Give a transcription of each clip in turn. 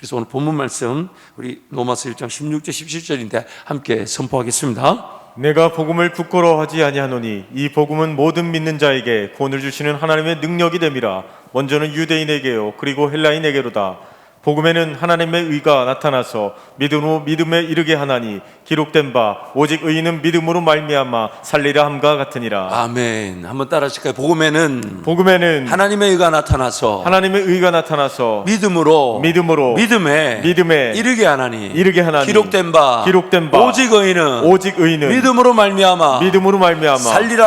그래서 오늘 본문 말씀 우리 로마서 1장 16절 17절인데 함께 선포하겠습니다. 내가 복음을 부끄러워하지 아니하노니 이 복음은 모든 믿는 자에게 구원을 주시는 하나님의 능력이 됨이라. 먼저는 유대인에게요 그리고 헬라인에게로다. 복음에는 하나님의 의가 나타나서 믿음으로 믿음에 이르게 하나니 기록된 바 오직 의인은 믿음으로 말미암아 살리라 함과 같으니라. 아멘. 한번 따라 하실까요? 복음에는 하나님의 의가 나타나서 믿음으로 믿음에 이르게 하나니 기록된 바 오직 의인은 믿음으로 말미암아 살리라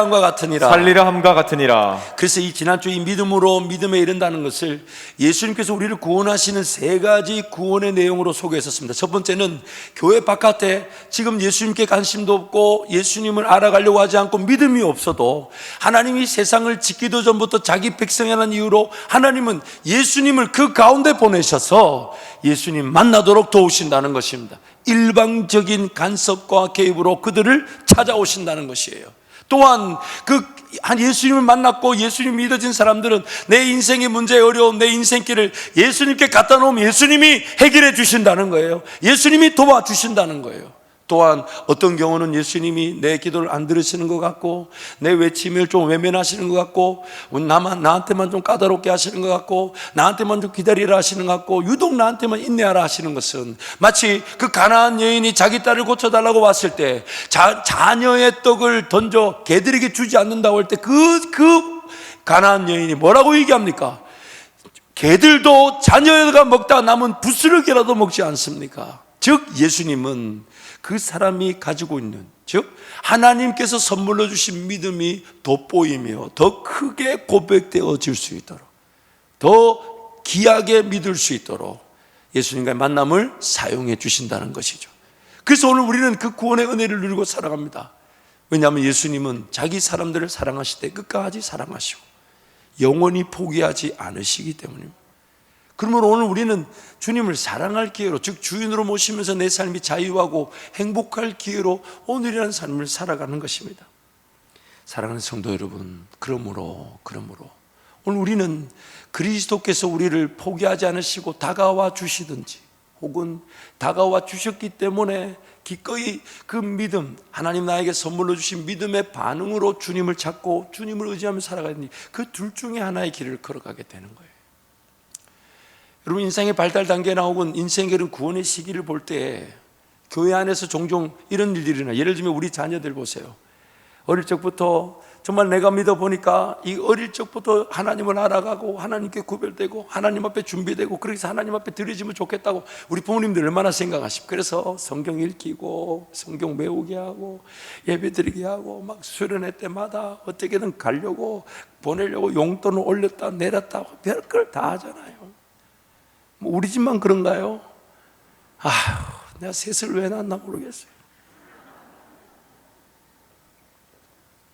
함과 같으니라. 그래서 이 지난주 이 믿음으로 믿음에 이른다는 것을 예수님께서 우리를 구원하시는 세 가지 구원의 내용으로 소개했었습니다. 첫 번째는 교회 바깥에 지금 예수님께 관심도 없고 예수님을 알아가려고 하지 않고 믿음이 없어도 하나님이 세상을 짓기도 전부터 자기 백성이라는 이유로 하나님은 예수님을 그 가운데 보내셔서 예수님 만나도록 도우신다는 것입니다. 일방적인 간섭과 개입으로 그들을 찾아오신다는 것이에요. 또한 예수님을 만났고 예수님 믿어진 사람들은 내 인생의 문제에 어려운 내 인생길을 예수님께 갖다 놓으면 예수님이 해결해 주신다는 거예요. 예수님이 도와주신다는 거예요. 또한 어떤 경우는 예수님이 내 기도를 안 들으시는 것 같고 내 외침을 좀 외면하시는 것 같고 나한테만 좀 까다롭게 하시는 것 같고 나한테만 좀 기다리라 하시는 것 같고 유독 나한테만 인내하라 하시는 것은 마치 그 가나안 여인이 자기 딸을 고쳐달라고 왔을 때 자녀의 떡을 던져 개들에게 주지 않는다고 할 때 그 가나안 여인이 뭐라고 얘기합니까? 개들도 자녀가 먹다 남은 부스러기라도 먹지 않습니까? 즉 예수님은 그 사람이 가지고 있는, 즉 하나님께서 선물로 주신 믿음이 돋보이며 더 크게 고백되어질 수 있도록, 더 귀하게 믿을 수 있도록 예수님과의 만남을 사용해 주신다는 것이죠. 그래서 오늘 우리는 그 구원의 은혜를 누리고 살아갑니다. 왜냐하면 예수님은 자기 사람들을 사랑하실 때 끝까지 사랑하시고 영원히 포기하지 않으시기 때문입니다. 그러므로 오늘 우리는 주님을 사랑할 기회로, 즉 주인으로 모시면서 내 삶이 자유하고 행복할 기회로 오늘이라는 삶을 살아가는 것입니다. 사랑하는 성도 여러분, 그러므로 오늘 우리는 그리스도께서 우리를 포기하지 않으시고 다가와 주시든지 혹은 다가와 주셨기 때문에 기꺼이 그 믿음, 하나님 나에게 선물로 주신 믿음의 반응으로 주님을 찾고 주님을 의지하며 살아가니 그 둘 중에 하나의 길을 걸어가게 되는 거예요. 여러분, 인생의 발달 단계나 혹은 인생의 구원의 시기를 볼 때 교회 안에서 종종 이런 일들이 일어나요. 예를 들면 우리 자녀들 보세요. 어릴 적부터 정말 내가 믿어보니까 이 어릴 적부터 하나님을 알아가고 하나님께 구별되고 하나님 앞에 준비되고 그래서 하나님 앞에 드려지면 좋겠다고 우리 부모님들 얼마나 생각하십니까? 그래서 성경 읽히고 성경 배우게 하고 예배 드리게 하고 막 수련회 때마다 어떻게든 가려고 보내려고 용돈을 올렸다 내렸다 별걸 다 하잖아요. 우리 집만 그런가요? 내가 셋을 왜 낳았나 모르겠어요.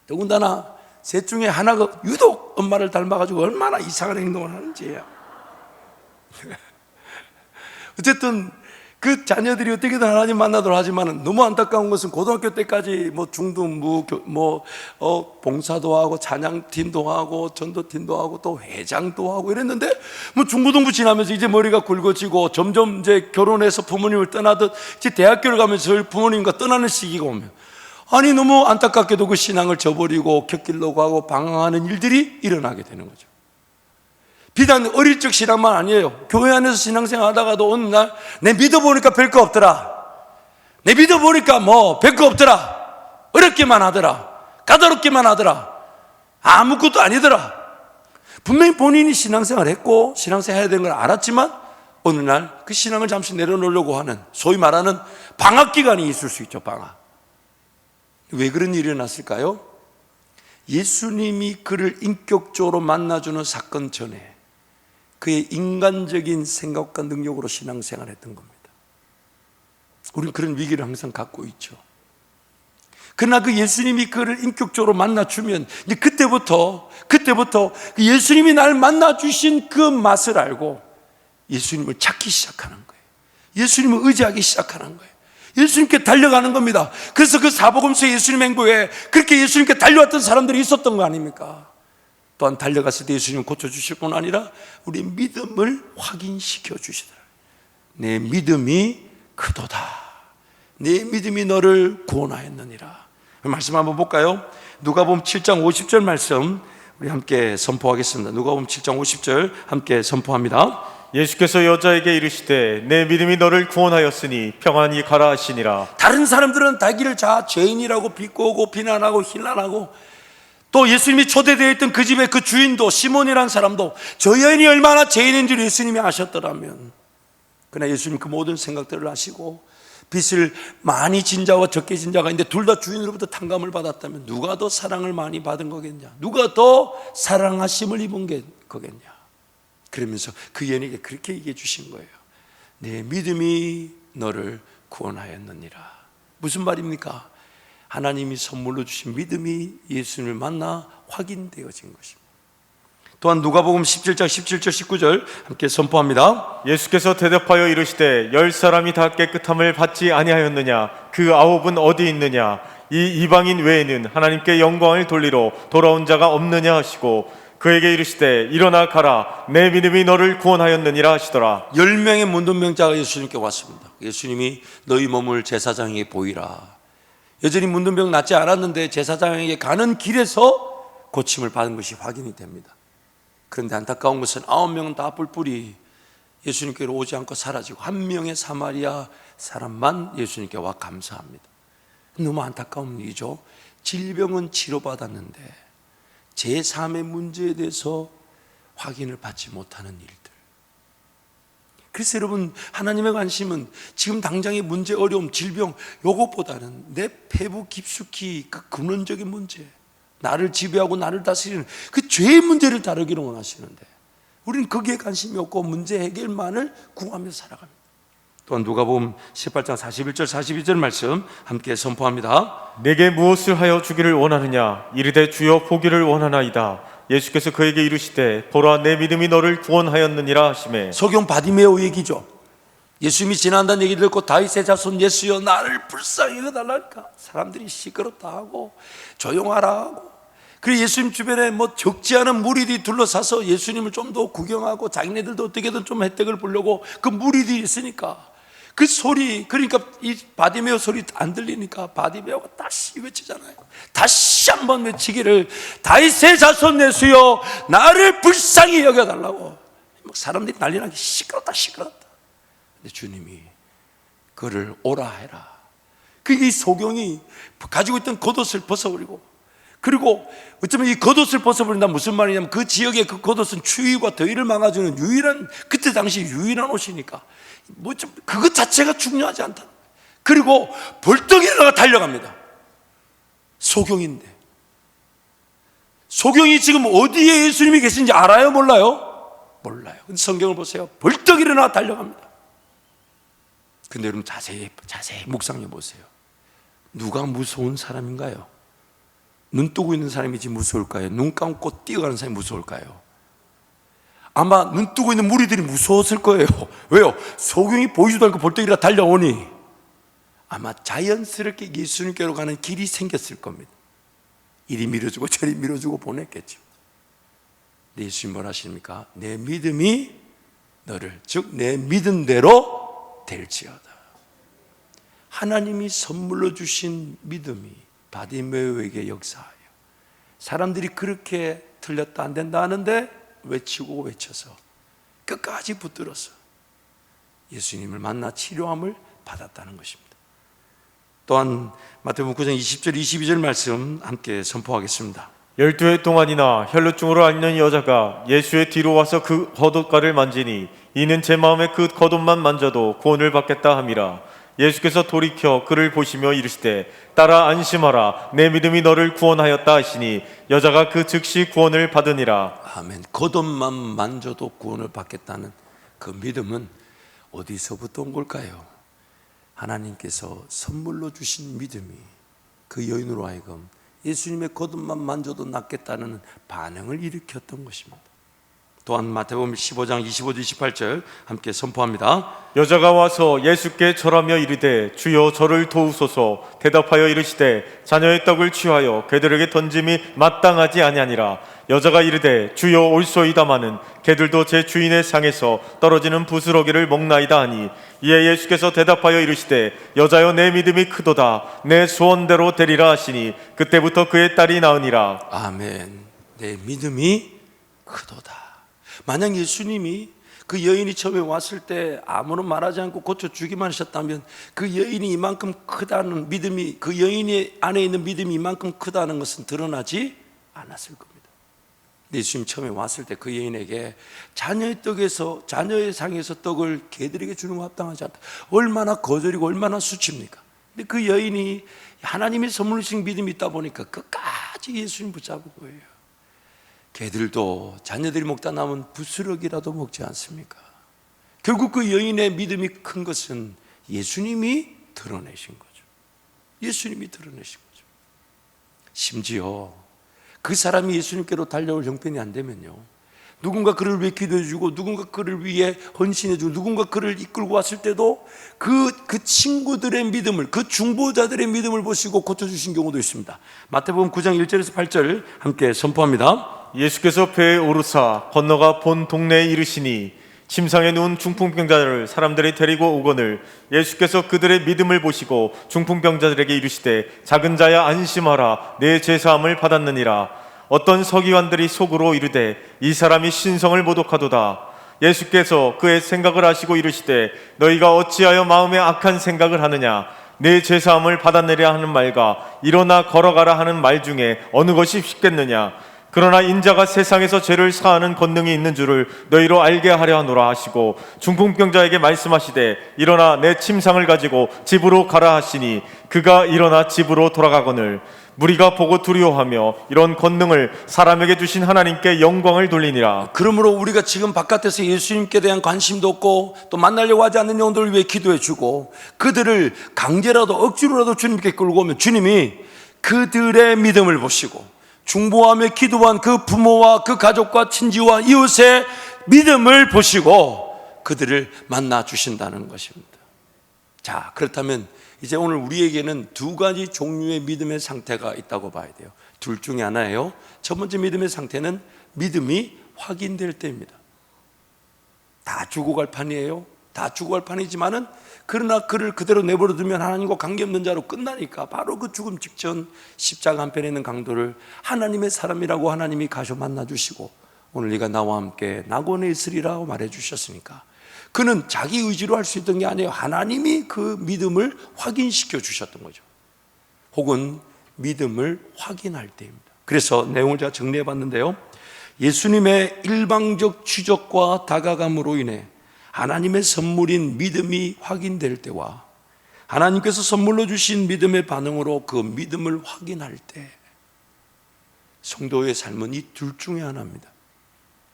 더군다나 셋 중에 하나가 유독 엄마를 닮아가지고 얼마나 이상한 행동을 하는지요. 어쨌든 그 자녀들이 어떻게든 하나님 만나도록 하지만 너무 안타까운 것은 고등학교 때까지 중등부 봉사도 하고 찬양팀도 하고 전도팀도 하고 또 회장도 하고 이랬는데 중고등부 지나면서 이제 머리가 굵어지고 점점 이제 결혼해서 부모님을 떠나듯 이제 대학교를 가면서 부모님과 떠나는 시기가 오면 너무 안타깝게도 그 신앙을 저버리고 곁길로 가고 방황하는 일들이 일어나게 되는 거죠. 비단 어릴 적 신앙만 아니에요. 교회 안에서 신앙생활 하다가도 어느 날 내 믿어보니까 별거 없더라. 내 믿어보니까 별거 없더라. 어렵기만 하더라. 까다롭기만 하더라. 아무것도 아니더라. 분명히 본인이 신앙생활 했고 신앙생활 해야 되는 걸 알았지만 어느 날 그 신앙을 잠시 내려놓으려고 하는 소위 말하는 방학기간이 있을 수 있죠. 방학. 왜 그런 일이 일어났을까요? 예수님이 그를 인격적으로 만나주는 사건 전에 그의 인간적인 생각과 능력으로 신앙생활을 했던 겁니다. 우리는 그런 위기를 항상 갖고 있죠. 그러나 그 예수님이 그를 인격적으로 만나주면 이제 그때부터 그 예수님이 나를 만나주신 그 맛을 알고 예수님을 찾기 시작하는 거예요. 예수님을 의지하기 시작하는 거예요. 예수님께 달려가는 겁니다. 그래서 그 사복음서 예수님 행보에 그렇게 예수님께 달려왔던 사람들이 있었던 거 아닙니까? 또한 달려갔을 때 예수님 고쳐주실 뿐 아니라 우리 믿음을 확인시켜 주시더라. 내 믿음이 크도다. 내 믿음이 너를 구원하였느니라. 말씀 한번 볼까요? 누가복음 7장 50절 말씀 우리 함께 선포하겠습니다. 누가복음 7장 50절 함께 선포합니다. 예수께서 여자에게 이르시되 내 믿음이 너를 구원하였으니 평안히 가라 하시니라. 다른 사람들은 자기를 죄인이라고 비꼬고 비난하고 힐난하고, 또 예수님이 초대되어 있던 그 집의 그 주인도 시몬이라는 사람도 저 여인이 얼마나 죄인인 줄 예수님이 아셨더라면, 그러나 예수님 그 모든 생각들을 아시고 빚을 많이 진 자와 적게 진 자가 있는데 둘 다 주인으로부터 탕감을 받았다면 누가 더 사랑을 많이 받은 거겠냐, 누가 더 사랑하심을 입은 거겠냐. 그러면서 그 여인에게 그렇게 얘기해 주신 거예요. 내 믿음이 너를 구원하였느니라. 무슨 말입니까? 하나님이 선물로 주신 믿음이 예수님을 만나 확인되어진 것입니다. 또한 누가복음 17장 17절 19절 함께 선포합니다. 예수께서 대답하여 이르시되 10사람이 다 깨끗함을 받지 아니하였느냐? 그 9은 어디 있느냐? 이 이방인 외에는 하나님께 영광을 돌리러 돌아온 자가 없느냐 하시고 그에게 이르시되 일어나 가라, 내 믿음이 너를 구원하였느니라 하시더라. 10명의 문둥병자가 예수님께 왔습니다. 예수님이 너희 몸을 제사장에게 보이라. 여전히 문둥병 낫지 않았는데 제사장에게 가는 길에서 고침을 받은 것이 확인이 됩니다. 그런데 안타까운 것은 9명은 다 뿔뿔이 예수님께로 오지 않고 사라지고 한 명의 사마리아 사람만 예수님께 와 감사합니다. 너무 안타까운 일이죠. 질병은 치료받았는데 제3의 문제에 대해서 확인을 받지 못하는 일들. 그래서 여러분, 하나님의 관심은 지금 당장의 문제, 어려움, 질병, 요것보다는 내 폐부 깊숙이 그 근원적인 문제, 나를 지배하고 나를 다스리는 그 죄의 문제를 다루기를 원하시는데 우리는 거기에 관심이 없고 문제 해결만을 구하며 살아갑니다. 또한 누가복음 18장 41절 42절 말씀 함께 선포합니다. 내게 무엇을 하여 주기를 원하느냐? 이르되 주여 보기를 원하나이다. 예수께서 그에게 이르시되 보라, 내 믿음이 너를 구원하였느니라 하시매. 소경 바디메오 얘기죠. 예수님이 지난다는 얘기를 듣고 다윗의 자손 예수여 나를 불쌍히 여겨달라니까 사람들이 시끄럽다 하고 조용하라 하고, 그리고 예수님 주변에 적지 않은 무리들이 둘러싸서 예수님을 좀 더 구경하고 자기네들도 어떻게든 좀 혜택을 보려고 그 무리들이 있으니까 그 소리, 그러니까 이 바디메오 소리 안 들리니까 바디메오가 다시 외치잖아요. 다시 한번 외치기를 다윗의 자손 예수여 나를 불쌍히 여겨달라고. 사람들이 난리나게 시끄럽다. 근데 주님이 그를 오라 해라. 그게 이 소경이 가지고 있던 겉옷을 벗어버리고, 그리고 어쩌면 이 겉옷을 벗어버린다 무슨 말이냐면 그 지역의 그 겉옷은 추위와 더위를 막아주는 유일한, 그때 당시 유일한 옷이니까 그것 자체가 중요하지 않다. 그리고 벌떡 일어나가 달려갑니다. 소경인데, 소경이 지금 어디에 예수님이 계신지 알아요? 몰라요? 몰라요. 근데 성경을 보세요. 벌떡 일어나 달려갑니다. 근데 여러분 자세히 묵상해 보세요. 누가 무서운 사람인가요? 눈 뜨고 있는 사람이지 무서울까요? 눈 감고 뛰어가는 사람이 무서울까요? 아마 눈 뜨고 있는 무리들이 무서웠을 거예요. 왜요? 소경이 보이지도 않고 벌떡 일어나 달려오니 아마 자연스럽게 예수님께로 가는 길이 생겼을 겁니다. 이리 밀어주고 저리 밀어주고 보냈겠죠. 근데 예수님 뭐라 하십니까? 내 믿음이 너를, 즉 내 믿은 대로 될지어다. 하나님이 선물로 주신 믿음이 바디메오에게 역사하여 사람들이 그렇게 틀렸다 안 된다 하는데 외치고 외쳐서 끝까지 붙들어서 예수님을 만나 치료함을 받았다는 것입니다. 또한 마태복음 9장 20절 22절 말씀 함께 선포하겠습니다. 12해 동안이나 혈루증으로 앓는 여자가 예수의 뒤로 와서 그 겉옷가를 만지니 이는 제 마음에 그 겉옷만 만져도 구원을 받겠다 함이라. 예수께서 돌이켜 그를 보시며 이르시되 따라 안심하라, 내 믿음이 너를 구원하였다 하시니 여자가 그 즉시 구원을 받으니라. 아멘. 겉옷만 만져도 구원을 받겠다는 그 믿음은 어디서부터 온 걸까요? 하나님께서 선물로 주신 믿음이 그 여인으로 하여금 예수님의 겉옷만 만져도 낫겠다는 반응을 일으켰던 것입니다. 또한 마태복음 15장 25절 28절 함께 선포합니다. 여자가 와서 예수께 절하며 이르되 주여 저를 도우소서. 대답하여 이르시되 자녀의 떡을 취하여 개들에게 던짐이 마땅하지 아니하니라. 여자가 이르되 주여 올소이다마는 개들도 제 주인의 상에서 떨어지는 부스러기를 먹나이다 하니, 이에 예수께서 대답하여 이르시되 여자여 내 믿음이 크도다. 내 소원대로 되리라 하시니 그때부터 그의 딸이 나으니라. 아멘. 내 믿음이 크도다. 만약 예수님이 그 여인이 처음에 왔을 때 아무런 말하지 않고 고쳐주기만 하셨다면 그 여인이 이만큼 크다는 믿음이, 그 여인의 안에 있는 믿음이 이만큼 크다는 것은 드러나지 않았을 겁니다. 예수님 처음에 왔을 때 그 여인에게 자녀의 떡에서, 자녀의 상에서 떡을 개들에게 주는 거 합당하지 않다. 얼마나 거절이고 얼마나 수치입니까? 근데 그 여인이 하나님의 선물을 주신 믿음이 있다 보니까 끝까지 예수님 붙잡은 거예요. 개들도 자녀들이 먹다 남은 부스러기라도 먹지 않습니까? 결국 그 여인의 믿음이 큰 것은 예수님이 드러내신 거죠. 예수님이 드러내신 거죠. 심지어 그 사람이 예수님께로 달려올 형편이 안 되면요, 누군가 그를 위해 기도해주고 누군가 그를 위해 헌신해주고 누군가 그를 이끌고 왔을 때도 그 친구들의 믿음을, 그 중보자들의 믿음을 보시고 고쳐주신 경우도 있습니다. 마태복음 9장 1절에서 8절 함께 선포합니다. 예수께서 배에 오르사 건너가 본 동네에 이르시니 침상에 누운 중풍병자를 사람들이 데리고 오거늘 예수께서 그들의 믿음을 보시고 중풍병자들에게 이르시되 작은 자야 안심하라. 내 죄사함을 받았느니라. 어떤 서기관들이 속으로 이르되 이 사람이 신성을 모독하도다. 예수께서 그의 생각을 아시고 이르시되 너희가 어찌하여 마음에 악한 생각을 하느냐. 내 죄사함을 받았느냐 하는 말과 일어나 걸어가라 하는 말 중에 어느 것이 쉽겠느냐. 그러나 인자가 세상에서 죄를 사하는 권능이 있는 줄을 너희로 알게 하려 하노라 하시고 중풍병자에게 말씀하시되 일어나 내 침상을 가지고 집으로 가라 하시니 그가 일어나 집으로 돌아가거늘 무리가 보고 두려워하며 이런 권능을 사람에게 주신 하나님께 영광을 돌리니라. 그러므로 우리가 지금 바깥에서 예수님께 대한 관심도 없고 또 만나려고 하지 않는 영혼들을 위해 기도해주고 그들을 강제라도 억지로라도 주님께 끌고 오면 주님이 그들의 믿음을 보시고 중보하며 기도한 그 부모와 그 가족과 친지와 이웃의 믿음을 보시고 그들을 만나 주신다는 것입니다. 자, 그렇다면 이제 오늘 우리에게는 두 가지 종류의 믿음의 상태가 있다고 봐야 돼요. 둘 중에 하나예요. 첫 번째 믿음의 상태는 믿음이 확인될 때입니다. 다 죽어갈 판이에요. 다 죽어갈 판이지만은 그러나 그를 그대로 내버려 두면 하나님과 관계없는 자로 끝나니까 바로 그 죽음 직전 십자가 한편에 있는 강도를 하나님의 사람이라고 하나님이 가셔 만나주시고 오늘 네가 나와 함께 낙원에 있으리라고 말해주셨으니까 그는 자기 의지로 할 수 있던 게 아니에요. 하나님이 그 믿음을 확인시켜 주셨던 거죠. 혹은 믿음을 확인할 때입니다. 그래서 내용을 제가 정리해 봤는데요, 예수님의 일방적 추적과 다가감으로 인해 하나님의 선물인 믿음이 확인될 때와 하나님께서 선물로 주신 믿음의 반응으로 그 믿음을 확인할 때 성도의 삶은 이 둘 중에 하나입니다.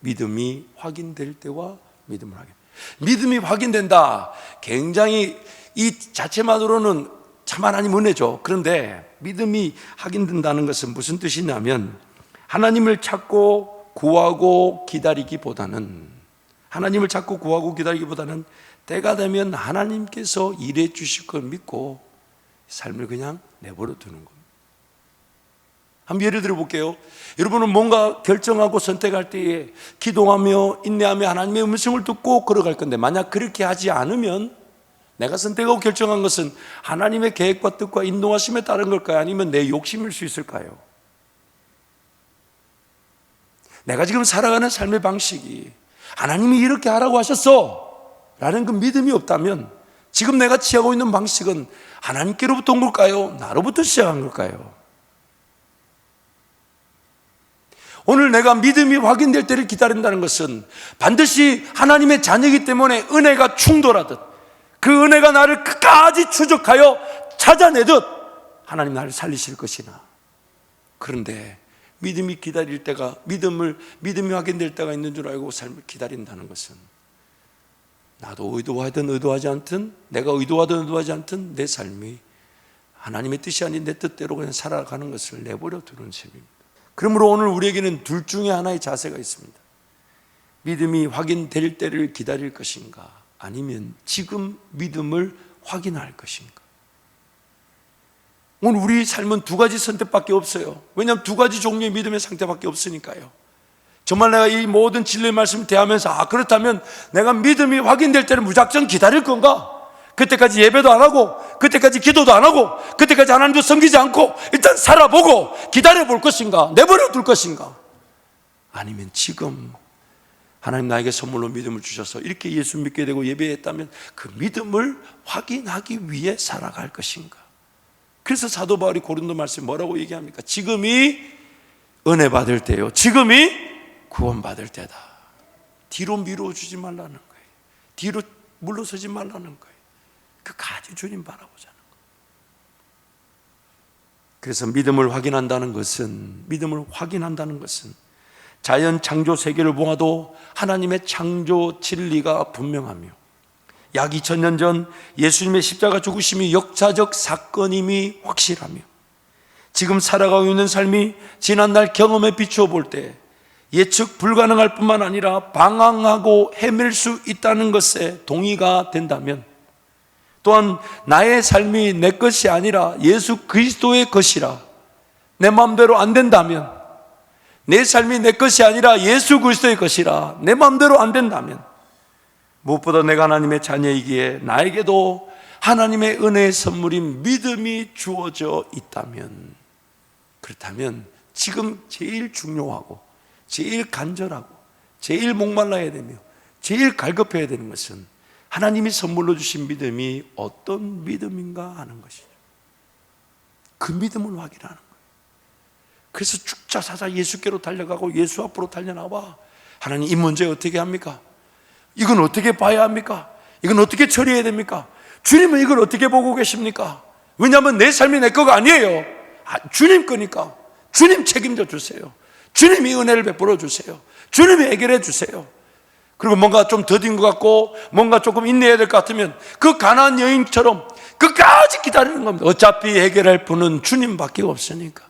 믿음이 확인될 때와 믿음을 확인. 믿음이 확인된다. 굉장히 이 자체만으로는 참 하나님 은혜죠. 그런데 믿음이 확인된다는 것은 무슨 뜻이냐면 하나님을 찾고 구하고 기다리기보다는 때가 되면 하나님께서 일해 주실 걸 믿고 삶을 그냥 내버려 두는 겁니다. 한번 예를 들어 볼게요. 여러분은 뭔가 결정하고 선택할 때에 기도하며 인내하며 하나님의 음성을 듣고 걸어갈 건데 만약 그렇게 하지 않으면 내가 선택하고 결정한 것은 하나님의 계획과 뜻과 인도하심에 따른 걸까요? 아니면 내 욕심일 수 있을까요? 내가 지금 살아가는 삶의 방식이 하나님이 이렇게 하라고 하셨어 라는 그 믿음이 없다면 지금 내가 취하고 있는 방식은 하나님께로부터 온 걸까요? 나로부터 시작한 걸까요? 오늘 내가 믿음이 확인될 때를 기다린다는 것은 반드시 하나님의 자녀이기 때문에 은혜가 충돌하듯 그 은혜가 나를 끝까지 추적하여 찾아내듯 하나님 나를 살리실 것이나, 그런데 믿음이 기다릴 때가 믿음이 확인될 때가 있는 줄 알고 삶을 기다린다는 것은 나도 의도하든 의도하지 않든 내가 의도하든 의도하지 않든 내 삶이 하나님의 뜻이 아닌 내 뜻대로 그냥 살아가는 것을 내버려 두는 셈입니다. 그러므로 오늘 우리에게는 둘 중에 하나의 자세가 있습니다. 믿음이 확인될 때를 기다릴 것인가? 아니면 지금 믿음을 확인할 것인가? 오늘 우리 삶은 두 가지 선택밖에 없어요. 왜냐하면 두 가지 종류의 믿음의 상태밖에 없으니까요. 정말 내가 이 모든 진리의 말씀을 대하면서 그렇다면 내가 믿음이 확인될 때는 무작정 기다릴 건가? 그때까지 예배도 안 하고, 그때까지 기도도 안 하고, 그때까지 하나님도 섬기지 않고 일단 살아보고 기다려볼 것인가? 내버려 둘 것인가? 아니면 지금 하나님 나에게 선물로 믿음을 주셔서 이렇게 예수 믿게 되고 예배했다면 그 믿음을 확인하기 위해 살아갈 것인가? 그래서 사도 바울이 고린도 말씀에 뭐라고 얘기합니까? 지금이 은혜 받을 때요, 지금이 구원 받을 때다. 뒤로 미뤄주지 말라는 거예요. 뒤로 물러서지 말라는 거예요. 끝까지 주님 바라보자는 거예요. 그래서 믿음을 확인한다는 것은 자연 창조 세계를 보아도 하나님의 창조 진리가 분명하며 약 2000년 전 예수님의 십자가 죽으심이 역사적 사건임이 확실하며 지금 살아가고 있는 삶이 지난날 경험에 비추어 볼 때 예측 불가능할 뿐만 아니라 방황하고 헤맬 수 있다는 것에 동의가 된다면, 또한 나의 삶이 내 것이 아니라 예수 그리스도의 것이라 내 마음대로 안 된다면, 내 삶이 내 것이 아니라 예수 그리스도의 것이라 내 마음대로 안 된다면, 무엇보다 내가 하나님의 자녀이기에 나에게도 하나님의 은혜의 선물인 믿음이 주어져 있다면, 그렇다면 지금 제일 중요하고 제일 간절하고 제일 목말라야 되며 제일 갈급해야 되는 것은 하나님이 선물로 주신 믿음이 어떤 믿음인가 하는 것이죠. 그 믿음을 확인하는 거예요. 그래서 죽자 사자 예수께로 달려가고 예수 앞으로 달려나와 하나님 이 문제 어떻게 합니까? 이건 어떻게 봐야 합니까? 이건 어떻게 처리해야 됩니까? 주님은 이걸 어떻게 보고 계십니까? 왜냐하면 내 삶이 내 거가 아니에요. 주님 거니까 주님 책임져 주세요. 주님이 은혜를 베풀어 주세요. 주님이 해결해 주세요. 그리고 뭔가 좀 더딘 것 같고 뭔가 조금 인내해야 될 것 같으면 그 가나안 여인처럼 끝까지 기다리는 겁니다. 어차피 해결할 분은 주님밖에 없으니까,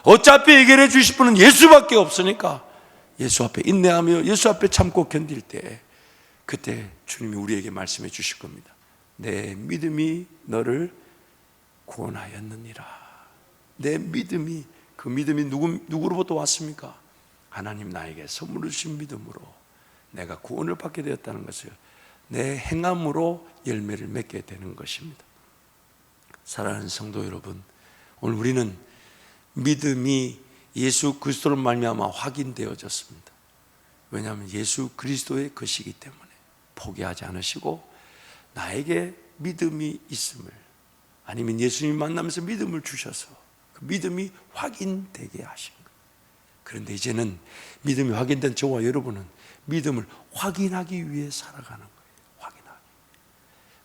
어차피 해결해 주실 분은 예수밖에 없으니까 예수 앞에 인내하며 예수 앞에 참고 견딜 때, 그때 주님이 우리에게 말씀해 주실 겁니다. 내 믿음이 너를 구원하였느니라. 내 믿음이, 그 믿음이 누구로부터 왔습니까? 하나님 나에게 선물을 주신 믿음으로 내가 구원을 받게 되었다는 것을 내 행함으로 열매를 맺게 되는 것입니다. 사랑하는 성도 여러분, 오늘 우리는 믿음이 예수 그리스도로 말미암아 확인되어졌습니다. 왜냐하면 예수 그리스도의 것이기 때문에 포기하지 않으시고 나에게 믿음이 있음을, 아니면 예수님 만나면서 믿음을 주셔서 그 믿음이 확인되게 하신 거예요. 그런데 이제는 믿음이 확인된 저와 여러분은 믿음을 확인하기 위해 살아가는 거예요. 확인하기.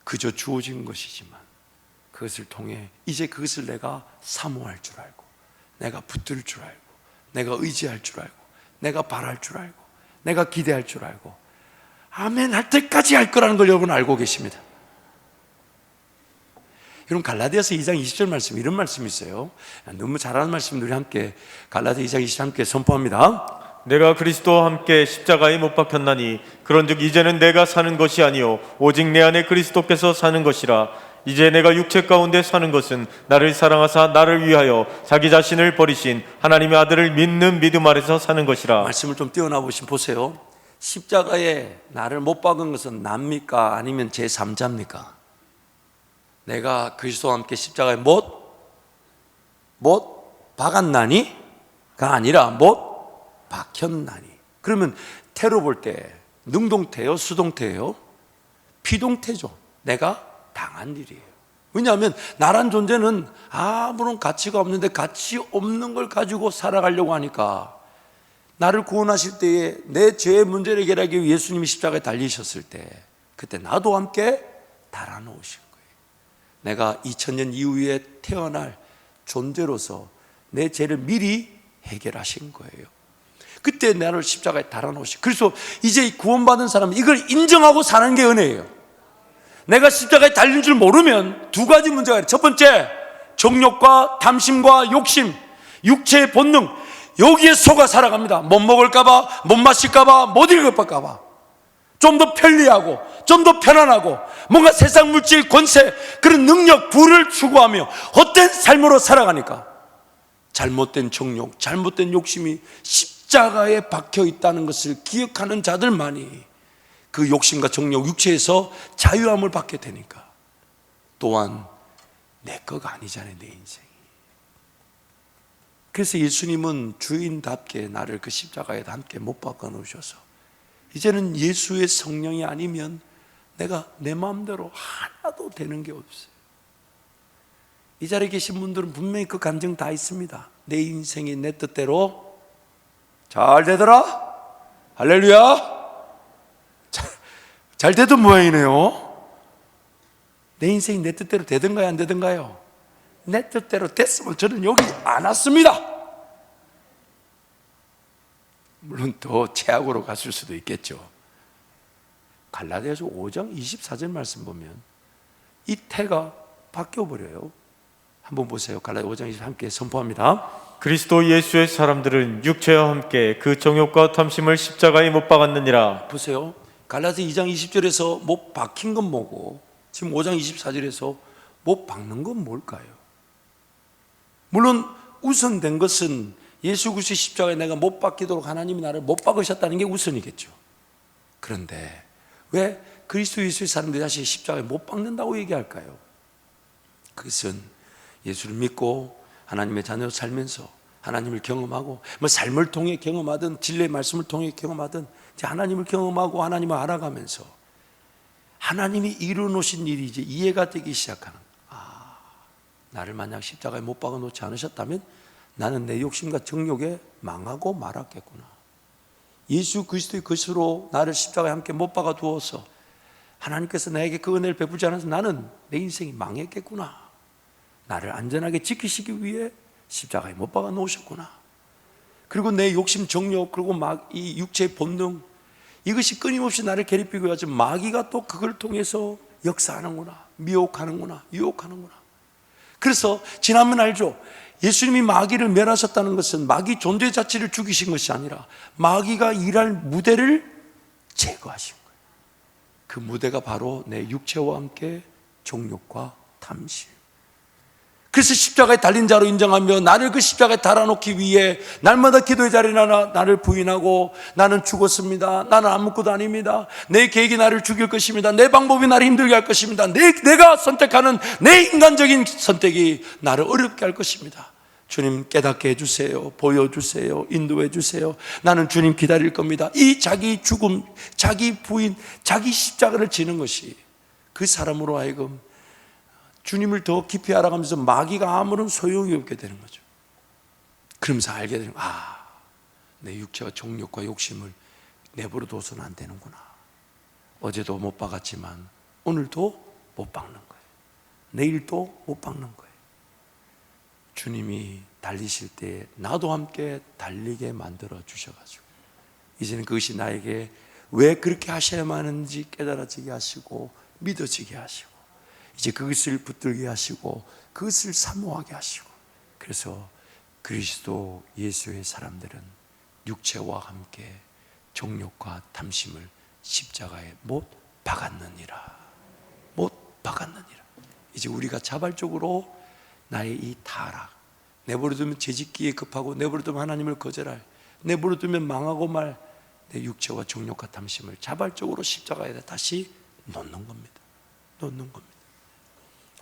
그저 주어진 것이지만 그것을 통해 이제 그것을 내가 사모할 줄 알고, 내가 붙들 줄 알고, 내가 의지할 줄 알고, 내가 바랄 줄 알고, 내가 기대할 줄 알고, 아멘 할 때까지 할 거라는 걸 여러분 알고 계십니다. 여러분 갈라디아서 2장 20절 말씀, 이런 말씀이 있어요. 너무 잘하는 말씀을 우리 함께 갈라디아 2장 20절 함께 선포합니다. 내가 그리스도와 함께 십자가에 못 박혔나니 그런즉 이제는 내가 사는 것이 아니요 오직 내 안에 그리스도께서 사는 것이라. 이제 내가 육체 가운데 사는 것은 나를 사랑하사 나를 위하여 자기 자신을 버리신 하나님의 아들을 믿는 믿음 아래서 사는 것이라. 말씀을 좀 띄어나 보세요. 십자가에 나를 못 박은 것은 납니까? 아니면 제3자입니까? 내가 그리스도와 함께 십자가에 못 박았나니?가 아니라 못 박혔나니. 그러면 태로 볼 때 능동태요? 수동태요? 피동태죠. 내가 당한 일이에요. 왜냐하면 나란 존재는 아무런 가치가 없는데 가치 없는 걸 가지고 살아가려고 하니까, 나를 구원하실 때에 내 죄의 문제를 해결하기 위해 예수님이 십자가에 달리셨을 때 그때 나도 함께 달아놓으신 거예요. 내가 2000년 이후에 태어날 존재로서 내 죄를 미리 해결하신 거예요. 그때 나를 십자가에 달아놓으신. 그래서 이제 구원받은 사람은 이걸 인정하고 사는 게 은혜예요. 내가 십자가에 달린 줄 모르면 두 가지 문제가 있어요. 첫 번째, 정욕과 탐심과 욕심, 육체의 본능, 여기에 속아 살아갑니다. 못 먹을까봐, 못 마실까봐, 못 읽을까봐. 좀 더 편리하고, 좀 더 편안하고, 뭔가 세상 물질, 권세, 그런 능력, 부를 추구하며 헛된 삶으로 살아가니까 잘못된 정욕, 잘못된 욕심이 십자가에 박혀 있다는 것을 기억하는 자들만이 그 욕심과 정욕, 육체에서 자유함을 받게 되니까 또한 내 거가 아니잖아요, 내 인생이. 그래서 예수님은 주인답게 나를 그 십자가에 함께 못 박아 놓으셔서 이제는 예수의 성령이 아니면 내가 내 마음대로 하나도 되는 게 없어요. 이 자리에 계신 분들은 분명히 그 감정 다 있습니다. 내 인생이 내 뜻대로 잘 되더라? 할렐루야! 잘 되던 모양이네요. 내 인생이 내 뜻대로 되든가요, 안 되든가요? 내 뜻대로 됐으면 저는 여기 안 왔습니다. 물론 더 최악으로 갔을 수도 있겠죠. 갈라디아서 5장 24절 말씀 보면 이 태가 바뀌어버려요. 한번 보세요. 갈라디아 5장 24절 함께 선포합니다. 그리스도 예수의 사람들은 육체와 함께 그 정욕과 탐심을 십자가에 못 박았느니라. 보세요. 갈라디아 2장 20절에서 못 박힌 건 뭐고 지금 5장 24절에서 못 박는 건 뭘까요? 물론 우선된 것은 예수 그리스도의 십자가에 내가 못 박히도록 하나님이 나를 못 박으셨다는 게 우선이겠죠. 그런데 왜 그리스도 예수의 사람들이 다시 십자가에 못 박는다고 얘기할까요? 그것은 예수를 믿고 하나님의 자녀로 살면서 하나님을 경험하고 삶을 통해 경험하든 진리의 말씀을 통해 경험하든 하나님을 경험하고 하나님을 알아가면서 하나님이 이루어놓으신 일이 이제 이해가 되기 시작하는, 나를 만약 십자가에 못 박아 놓지 않으셨다면 나는 내 욕심과 정욕에 망하고 말았겠구나. 예수 그리스도의 것으로 나를 십자가에 함께 못 박아 두어서 하나님께서 나에게 그 은혜를 베풀지 않아서 나는 내 인생이 망했겠구나. 나를 안전하게 지키시기 위해 십자가에 못 박아 놓으셨구나. 그리고 내 욕심, 정욕, 그리고 막 이 육체의 본능, 이것이 끊임없이 나를 괴롭히고 하지만 마귀가 또 그걸 통해서 역사하는구나, 미혹하는구나, 유혹하는구나. 그래서 지난번 알죠? 예수님이 마귀를 멸하셨다는 것은 마귀 존재 자체를 죽이신 것이 아니라 마귀가 일할 무대를 제거하신 거예요. 그 무대가 바로 내 육체와 함께 정욕과 탐심. 그래서 십자가에 달린 자로 인정하며 나를 그 십자가에 달아놓기 위해 날마다 기도의 자리에 나를 부인하고 나는 죽었습니다. 나는 아무것도 아닙니다. 내 계획이 나를 죽일 것입니다. 내 방법이 나를 힘들게 할 것입니다. 내가 선택하는 내 인간적인 선택이 나를 어렵게 할 것입니다. 주님 깨닫게 해주세요. 보여주세요. 인도해 주세요. 나는 주님 기다릴 겁니다. 이 자기 죽음, 자기 부인, 자기 십자가를 지는 것이 그 사람으로 하여금 주님을 더 깊이 알아가면서 마귀가 아무런 소용이 없게 되는 거죠. 그러면서 알게 되는 거예요. 내 육체와 정욕과 욕심을 내버려 둬서는 안 되는구나. 어제도 못 박았지만 오늘도 못 박는 거예요. 내일도 못 박는 거예요. 주님이 달리실 때 나도 함께 달리게 만들어 주셔가지고 이제는 그것이 나에게 왜 그렇게 하셔야만 하는지 깨달아지게 하시고 믿어지게 하시고 이제 그것을 붙들게 하시고 그것을 사모하게 하시고, 그래서 그리스도 예수의 사람들은 육체와 함께 정욕과 탐심을 십자가에 못 박았느니라. 못 박았느니라. 이제 우리가 자발적으로 나의 이 타락, 내버려두면 죄짓기에 급하고 내버려두면 하나님을 거절할, 내버려두면 망하고 말 내 육체와 정욕과 탐심을 자발적으로 십자가에 다시 놓는 겁니다. 놓는 겁니다.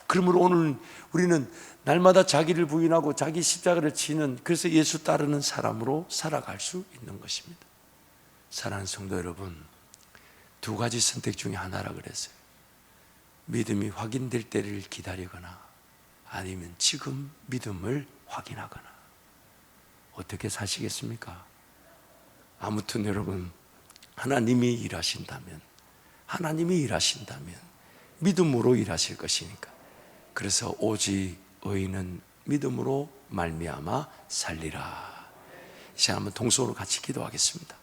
그러므로 오늘 우리는 날마다 자기를 부인하고 자기 십자가를 지는, 그래서 예수 따르는 사람으로 살아갈 수 있는 것입니다. 사랑하는 성도 여러분, 두 가지 선택 중에 하나라 그랬어요. 믿음이 확인될 때를 기다리거나 아니면 지금 믿음을 확인하거나. 어떻게 사시겠습니까? 아무튼 여러분, 하나님이 일하신다면 믿음으로 일하실 것이니까. 그래서 오직 의인은 믿음으로 말미암아 살리라. 이제 한번 동서로 같이 기도하겠습니다.